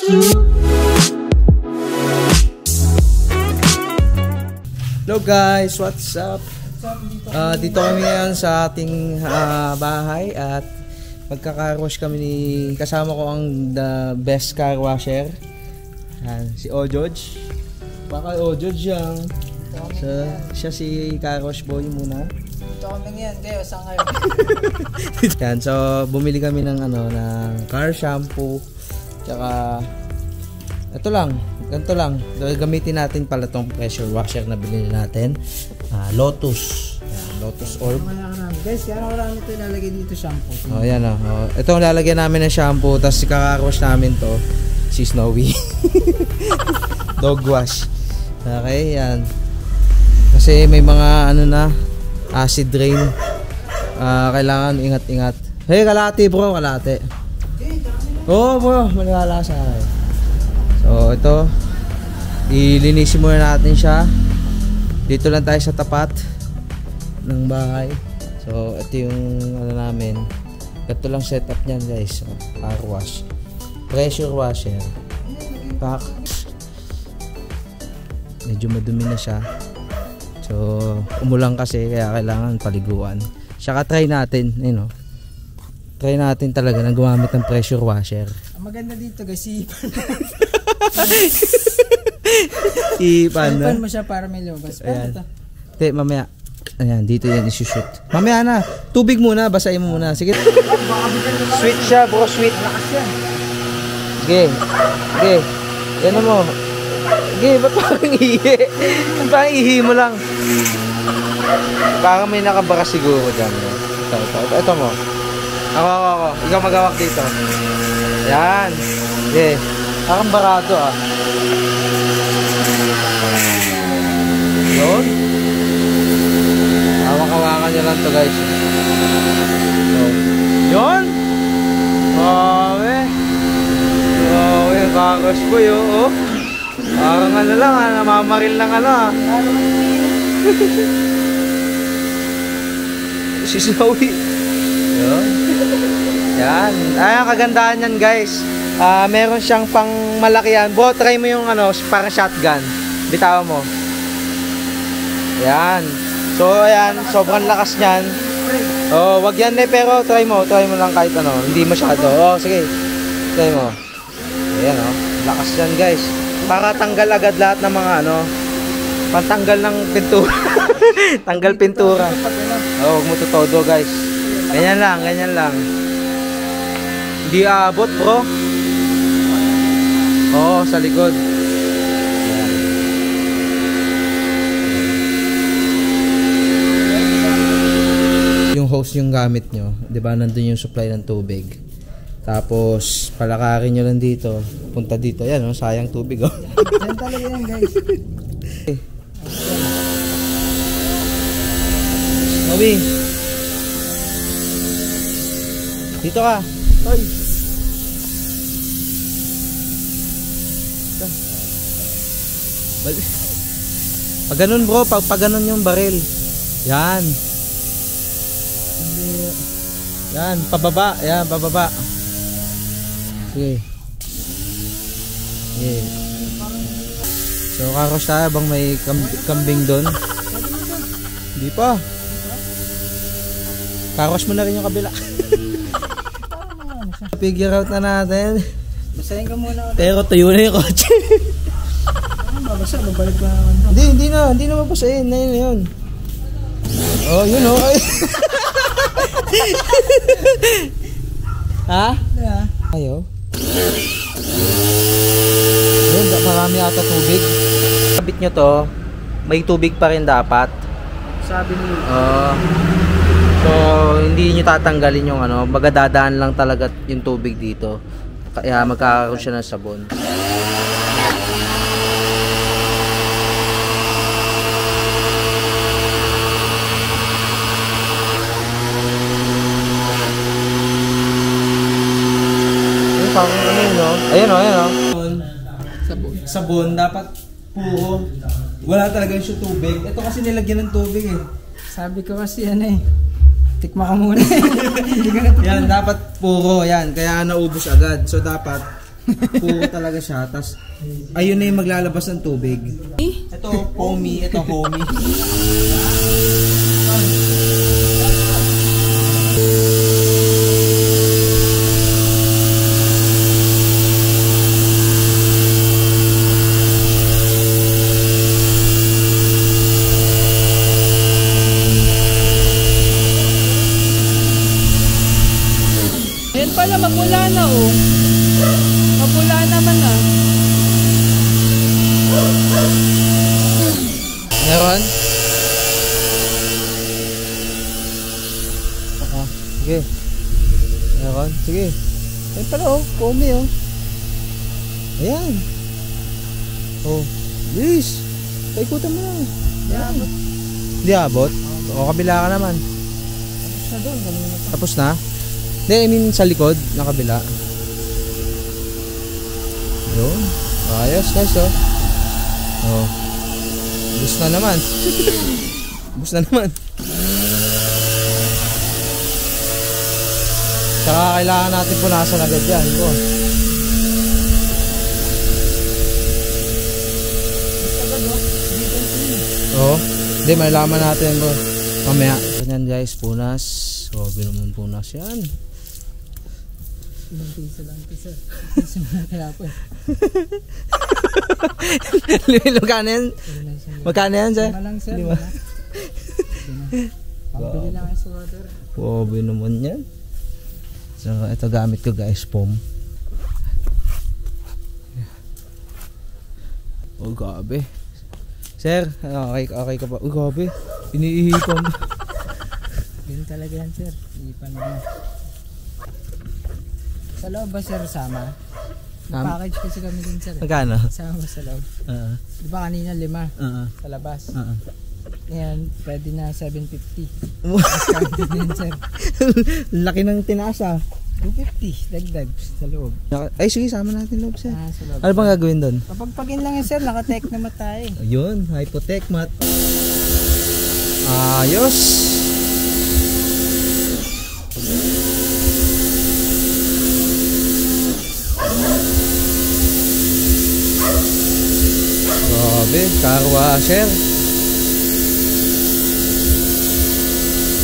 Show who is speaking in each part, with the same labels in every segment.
Speaker 1: Hello guys, what's up? Dito kami ngayon sa ating bahay at magkaka-wash kami ni kasama ko ang the best car washer. Si Ojoj. Baka Ojoj yan. Siya si car wash boy muna.
Speaker 2: Ito kami ngayon, kayo saan kayo?
Speaker 1: Yan, so bumili kami ng ng car shampoo. Tsaka ito lang, ganito lang. Gamitin natin pala tong pressure washer na binili natin. Lotus. Yan, Lotus Orb.
Speaker 2: Guys, yan ako lang ito ilalagay dito shampoo.
Speaker 1: Oh, yan oh. Ito ang lalagyan namin ng shampoo, tapos kaka-wash namin to si Snowy. Dog wash. Okay, yan. Kasi may mga acid rain. Kailangan ingat-ingat. Hey, kalate bro, kalate. Oh bro, maniwala sa akin. So ito, ilinisin muna natin siya. Dito lang tayo sa tapat ng bahay. So ito yung namin. Ito lang setup niyan guys. Car wash, pressure washer, pack. Medyo madumi na siya. So umulan kasi kaya kailangan paliguan. Saka try natin, try natin talaga na gumamit ng pressure washer.
Speaker 2: Ang maganda dito guys,
Speaker 1: ipan
Speaker 2: mo siya para may lobas.
Speaker 1: Te, mamaya. Ayan, dito yan isushoot. Mamaya na. Tubig muna, basahin mo muna. Sige. Sweet siya, bro, sweet. Sige. Sige. Yan mo. Sige, ba't parang ihi? Parang ihi mo lang. Parang may nakabara siguro dyan. Ito mo. Ako. Ikaw magawak dito. Yan. Sige. Parang barato Yun. Hawak-hawakan nyo lang to guys. So, yun. Grabe, kakos ko yun. Parang namamaril lang Si Snowy. Yun. Yan. Ang kagandahan yan guys. Meron siyang pang malakihan. Try mo yung parang shotgun. Bitawan mo. Yan. So ayan, sobrang lakas niyan. Wag yan pero try mo lang kahit hindi masyado. Sige. Try mo. Ayan lakas yan guys. Para tanggal agad lahat ng mga pantanggal ng pintura. Tanggal pintura. Wag mo todo guys. Ganyan lang. Hindi aabot bro. Sa likod. Yung hose yung gamit nyo, 'di ba? Nandun yung supply ng tubig. Tapos palakarin nyo lang dito, punta dito. Ayan sayang tubig
Speaker 2: Yan talaga yan guys.
Speaker 1: Nobi. Dito ka. Hoy. Pag ganun bro, pag ganun yung baril. Yan. Yan, pababa. Yan, pababa. Sige. Sige. So, karos tayo bang may kambing doon? Hindi pa. Karos mo na rin yung kabila. Figure out na natin.
Speaker 2: Basahin ka muna.
Speaker 1: Pero tuyo na yung kotse.
Speaker 2: Babasa, babalik pa naman.
Speaker 1: Hindi na mabasahin. Na yun. Yun Ha?
Speaker 2: Yeah.
Speaker 1: Ayaw. Yun, marami ata tubig. Kabit nyo to, may tubig pa rin dapat.
Speaker 2: Sabi niyo.
Speaker 1: So, hindi nyo tatanggalin yung magadadaan lang talaga yung tubig dito. Kaya magkakaroon siya ng sabon. Ayan o. Sabon, dapat puro. Wala talaga yung tubig. Ito kasi nilagyan ng tubig
Speaker 2: Sabi ko kasi tikma ka muna.
Speaker 1: Yan, dapat puro yan. Kaya naubos agad. So dapat Puro talaga siya. Tas, ayun na yung maglalabas ng tubig. Ito, homie. Ito, homie.
Speaker 2: Ayan pala, mapula na oh. Mapula naman ah.
Speaker 1: Meron? Sige. Meron? Sige. Ayan pala oh, homie oh. Ayan. Oh, bilis. Paikutan mo na.
Speaker 2: Yabot.
Speaker 1: Hindi abot? O, kabila ka naman.
Speaker 2: Tapos na doon, kanina pa.
Speaker 1: Tapos na? Hindi, I mean sa likod, na kabila. Yun. Ayos, guys, oh. Oh. Bus na naman. Bus na naman. Saka kailangan natin punasan agad yan, boss. Oo. Hindi, malaman natin, boss. Mamaya. Ganyan, guys, punas. Oh, naman punas yan.
Speaker 2: Ilang piso lang ito, sir. Piso mo kailangan.
Speaker 1: Magkano yan? Magkano yan, sir?
Speaker 2: Lima lang, sir.
Speaker 1: Lima.
Speaker 2: Pambili lang kayo sa water.
Speaker 1: Grabe naman yan. So, ito gamit ko, guys, foam. Oh, grabe. Sir, okay ka ba? Oh, grabe. Iniihipan.
Speaker 2: Ganun talaga yan, sir. Iipan mo na. Sa loob ba, sir, sama? Package kasi kami din, sir.
Speaker 1: Magkano?
Speaker 2: Sama sa loob. Di ba kanina 5 sa labas? Ngayon, pwede na 750. Discounted din, sir.
Speaker 1: Laki ng tinasa.
Speaker 2: 250, dagdag sa loob.
Speaker 1: Ay, sige, sama natin loob, sir.
Speaker 2: Sa loob.
Speaker 1: Ano bang gagawin doon?
Speaker 2: Papagpagin lang yan, sir. Naka-tech naman tayo.
Speaker 1: Ayun, hypotech mat. Ayos. Grabe, car washer.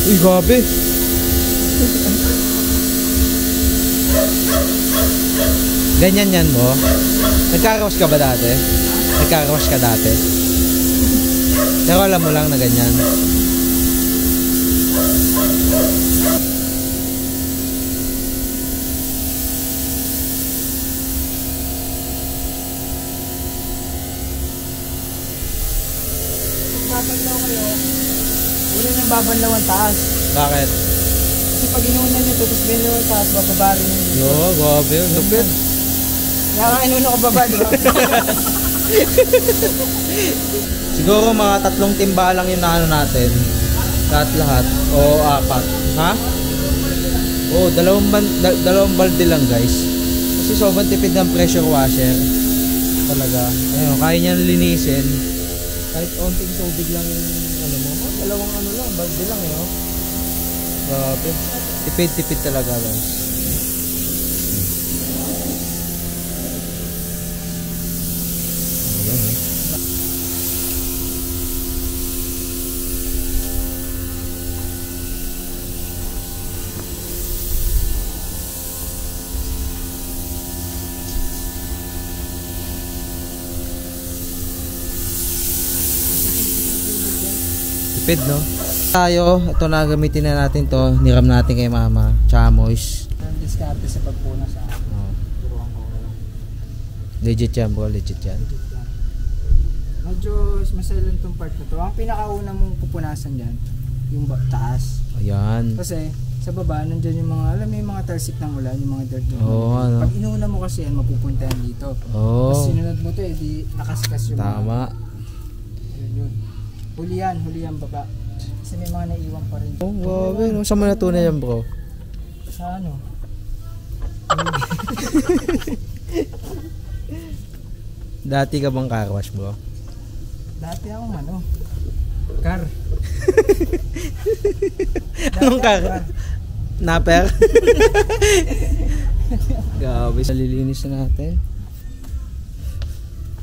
Speaker 1: Uy, grabe. Ganyan yan mo. Nagkakawas ka ba dati? Nagkakawas ka dati? Pero alam mo lang na ganyan.
Speaker 2: Babanlaw kayo, una nang babanlaw ang taas.
Speaker 1: Bakit?
Speaker 2: Kasi pag inuuna nyo ito, tapos binlaw ang taas, bababa rin yung
Speaker 1: Yo, grabe. Lupit.
Speaker 2: kaya nga inuna ko baba, di ba?
Speaker 1: Siguro mga 3 timba lang yung naano natin. Lahat. O 4. Ha? Oh, 2 balde lang, guys. Kasi sobrang tipid ng pressure washer. Talaga. Ayun, kaya niyan linisin. Kahit onting tubig lang yung ano mo. 2 lang, balde lang eh. Oh. Grabe. Tipid talaga, guys. Ayan eh. Tipid, no? Tayo, ito na gamitin na natin to. Niram natin kay mama. Chamois.
Speaker 2: Ang diskarte sa pagpuna sa akin.
Speaker 1: Oh.
Speaker 2: Turuan ko.
Speaker 1: Legit yan, bro. Legit yan.
Speaker 2: Medyo masalan tong part na to. Ang pinakauna mong pupunasan dyan, yung taas.
Speaker 1: Ayan.
Speaker 2: Kasi sa baba, nandyan yung mga, alam mo yung mga talsik ng ulan, yung mga dirt.
Speaker 1: Oo, ano.
Speaker 2: Pag inuuna mo kasi yan, mapupunta yan dito.
Speaker 1: Oo.
Speaker 2: Tapos sinunod mo to, di nakaskas yung
Speaker 1: Tama.
Speaker 2: Yun. Huli yan baba. Kasi may mga naiwan pa rin.
Speaker 1: Oh, grabe. No? Saan mo natunan yan, bro?
Speaker 2: Sa ano?
Speaker 1: Dati ka bang car wash, bro?
Speaker 2: Dati akong ano? Car.
Speaker 1: Anong car? Napper? Grabe, nalilinis na natin.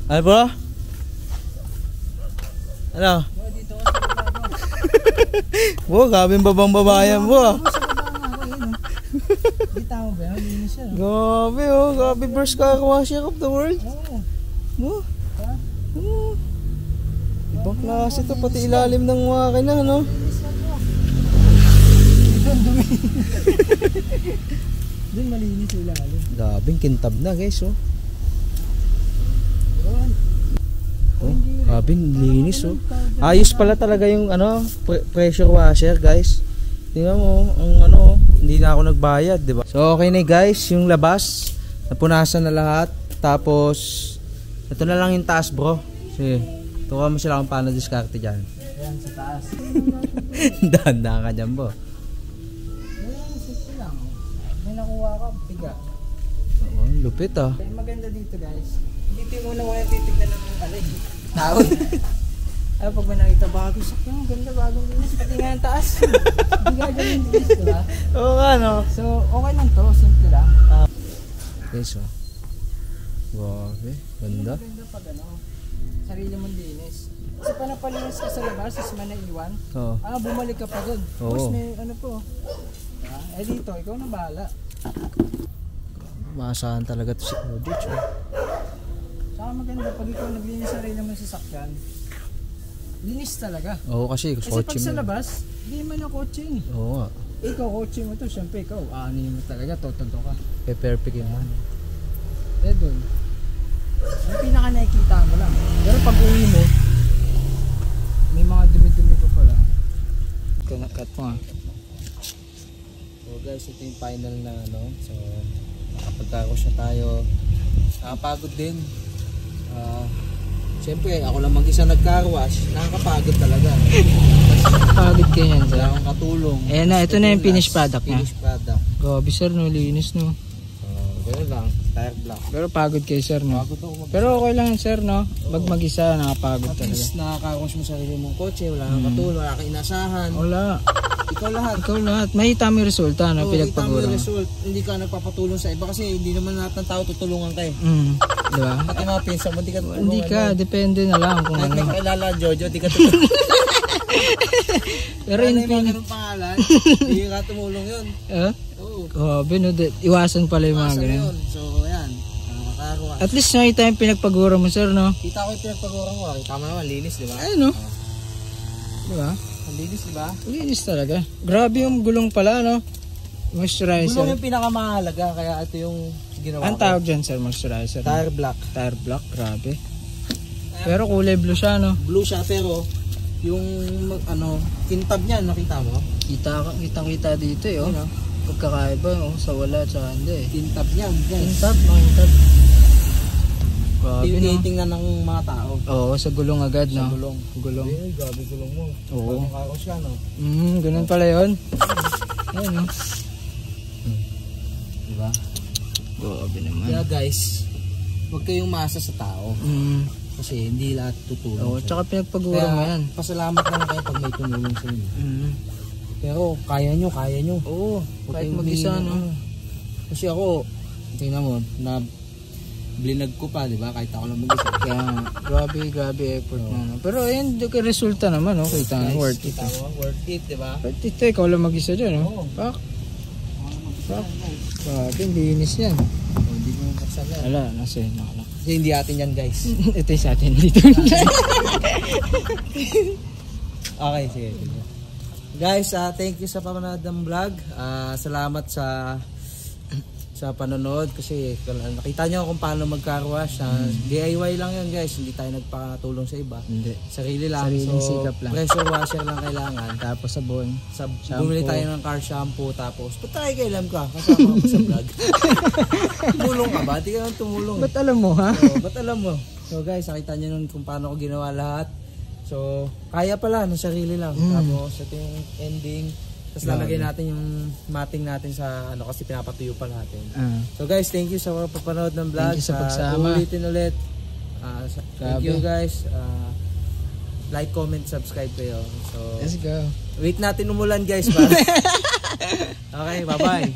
Speaker 1: Ano bro? Ano?
Speaker 2: Dito ka sa baba.
Speaker 1: Bo, grabe yung babang babayan mo ah.
Speaker 2: Dito mo ba? Nalinis siya.
Speaker 1: Grabe oh, grabe first car washer of the world.
Speaker 2: Oo.
Speaker 1: Mo? Ibang klase to, pati ilalim ng makina, no?
Speaker 2: Doon malinis sa ilalim.
Speaker 1: Grabing kintab na guys, oh.
Speaker 2: Yun.
Speaker 1: Oh, grabing linis, oh. Ayos pala talaga yung ano, pressure washer, guys. Tingnan mo, ang ano, hindi na ako nagbayad, di ba? So okay na guys, yung labas, napunasan na lahat. Tapos, ito na lang yung taas, bro. Sige, tuwa mo sila kung paano diskarte dyan.
Speaker 2: Ayan, sa taas.
Speaker 1: Dahan-dahan ka dyan, bro.
Speaker 2: Ayan, simple lang. May nakuha ka, piga.
Speaker 1: Oo, lupit ah.
Speaker 2: Kaya maganda dito guys. Dito yung una-una titignan ng alay. Tao. Ay, pag may nakita bago, sakyan, ganda, bagong linis. Pati nga ang taas. Hindi nga ganyan linis, diba?
Speaker 1: Oo nga, no?
Speaker 2: So, okay lang to, simple lang.
Speaker 1: Okay, so. Grabe, ganda.
Speaker 2: Maganda pag ano, sarili mong linis. Kasi pa napalinis ka sa labas, is man naiwan.
Speaker 1: Oo.
Speaker 2: Bumalik ka pa dun.
Speaker 1: Oo.
Speaker 2: Tapos may ano po. Eh dito, ikaw na bahala.
Speaker 1: Maasahan talaga to si Odich, oh.
Speaker 2: Saka maganda, pag ikaw naglinis sarili mo sa sasakyan, linis talaga.
Speaker 1: Oo, kasi
Speaker 2: Kasi
Speaker 1: kotse
Speaker 2: pag sa
Speaker 1: mo.
Speaker 2: labas, hindi man ang kotse eh.
Speaker 1: Oo nga.
Speaker 2: Ikaw, kotse mo to, syempre ikaw, aanin mo talaga, totodo ka.
Speaker 1: Perfect yun.
Speaker 2: Eh doon, yung pinaka nakikita mo lang. Pero pag uwi mo, may mga dumi-dumi pa pala. Cut mo ah.
Speaker 1: So guys, ito yung final na ano. So, nakapagkakos na tayo. Nakapagod din. Siyempre, ako lang mag-isa nag-carwash. Nakakapagod talaga.
Speaker 2: Pagod ka yan, sir.
Speaker 1: Wala akong katulong.
Speaker 2: Ayan na, ito na yung finished product niya.
Speaker 1: Finished product.
Speaker 2: Grabe sir, no, linis no.
Speaker 1: Gano'n lang. Tire block.
Speaker 2: Pero pagod kayo sir, no.
Speaker 1: Pagod ako mag-isa.
Speaker 2: Pero okay lang yan, sir, no. Pag mag-isa, nakapagod
Speaker 1: At
Speaker 2: talaga.
Speaker 1: least nakakaros mo sarili mong kotse. Wala kang katulong. Wala kang inasahan.
Speaker 2: Wala.
Speaker 1: Ikaw lahat.
Speaker 2: Ikaw lahat. Mahita mo yung resulta, no,
Speaker 1: Oo,
Speaker 2: pinagpagura
Speaker 1: kita mo yung
Speaker 2: mo.
Speaker 1: result. Hindi ka nagpapatulong sa iba kasi hindi naman lahat ng tao tutulungan ka eh.
Speaker 2: Diba?
Speaker 1: Pati mga pinsan mo, hindi ka tutulungan.
Speaker 2: Hindi ka, depende na lang kung
Speaker 1: Kahit
Speaker 2: ano.
Speaker 1: may kakilala Jojo, hindi ka tutulungan.
Speaker 2: Pero
Speaker 1: Ano
Speaker 2: in
Speaker 1: yung mga
Speaker 2: pin...
Speaker 1: ganun pangalan, hindi ka tumulong yun. Oo.
Speaker 2: Grabe, no. Iwasan pala yung mga
Speaker 1: Masa
Speaker 2: ganun.
Speaker 1: yun. So, ayan. Nakakakuha.
Speaker 2: At least nakita yung pinagpagura mo, sir, no.
Speaker 1: Kita ko yung pinagpagurang ko. Tama naman, linis, di ba?
Speaker 2: Ayun, no. Diba?
Speaker 1: Ang linis, di ba?
Speaker 2: Linis talaga. Grabe yung gulong pala, no. Moisturizer.
Speaker 1: Gulong yung pinakamahalaga, kaya ito yung ginawa
Speaker 2: Ang
Speaker 1: ko.
Speaker 2: tawag dyan, sir, moisturizer.
Speaker 1: Tire black.
Speaker 2: Tire block, grabe. Pero kulay blue siya, no.
Speaker 1: Blue siya, pero yung ano, kintab niya, nakita mo?
Speaker 2: Kitang-kita dito, eh, oh.
Speaker 1: Ano?
Speaker 2: Pagkakaiba, oh, sa wala at sa hindi, eh.
Speaker 1: Kintab niya, guys.
Speaker 2: Kintab, makintab. Grabe, no.
Speaker 1: Tinitingnan ng mga tao.
Speaker 2: Oo, sa gulong agad,
Speaker 1: Sa
Speaker 2: no.
Speaker 1: gulong.
Speaker 2: Gulong.
Speaker 1: Ay, grabe gulong mo.
Speaker 2: Oo.
Speaker 1: Parang karos ka, no?
Speaker 2: Ganun pala yun. Ayun, no.
Speaker 1: Diba?
Speaker 2: Grabe naman.
Speaker 1: Kaya guys, huwag kayong maasa sa tao. Kasi hindi lahat tutulong.
Speaker 2: Oo,
Speaker 1: sa'yo.
Speaker 2: tsaka pinagpagura mo yan.
Speaker 1: Pasalamat naman kayo pag may tumulong sa inyo. Pero kaya nyo.
Speaker 2: Oo,
Speaker 1: Huwag
Speaker 2: kahit
Speaker 1: kayong
Speaker 2: mag-isa,
Speaker 1: humingi,
Speaker 2: no.
Speaker 1: Kasi ako, tingnan mo, na blinag ko pa, di ba? Kahit ako lang mag-isa.
Speaker 2: Kaya, grabe effort mo. No? Pero ayun, resulta naman, no. Kita nga, worth it.
Speaker 1: Kita mo, worth it, di ba?
Speaker 2: Worth it, ikaw lang mag-isa dyan, no.
Speaker 1: Oo.
Speaker 2: Pak. Grabe, linis yan.
Speaker 1: Hindi mo maksan yan.
Speaker 2: Wala, nasa yun, nakala.
Speaker 1: Kasi hindi atin yan, guys.
Speaker 2: Ito yung sa atin dito.
Speaker 1: Okay, sige. Guys, thank you sa panonood ng vlog. Salamat sa panonood kasi nakita nyo kung paano mag-carwash. DIY lang yan, guys. Hindi tayo nagpakatulong sa iba.
Speaker 2: Hindi.
Speaker 1: Sarili lang.
Speaker 2: Sariling
Speaker 1: So,
Speaker 2: sikap lang.
Speaker 1: pressure washer lang kailangan.
Speaker 2: Tapos sabon.
Speaker 1: Bumili tayo ng car shampoo. Tapos, ba't tayo kailam ka? Kasama ko sa vlog. Tumulong ka ba? Di ka nang tumulong.
Speaker 2: Ba't alam mo, ha?
Speaker 1: So, ba't alam mo? So guys, nakita nyo nun kung paano ko ginawa lahat. So, kaya pala, ng sarili lang. Tapos, ito yung ending. Tapos lalagay natin yung matting natin sa ano kasi pinapatuyo pa natin. So guys, thank you sa papanood ng vlog.
Speaker 2: Thank you sa pagsama.
Speaker 1: Ulitin ulit. Thank you guys. Like, comment, subscribe kayo. So,
Speaker 2: Let's go.
Speaker 1: wait natin umulan guys. Okay, bye-bye.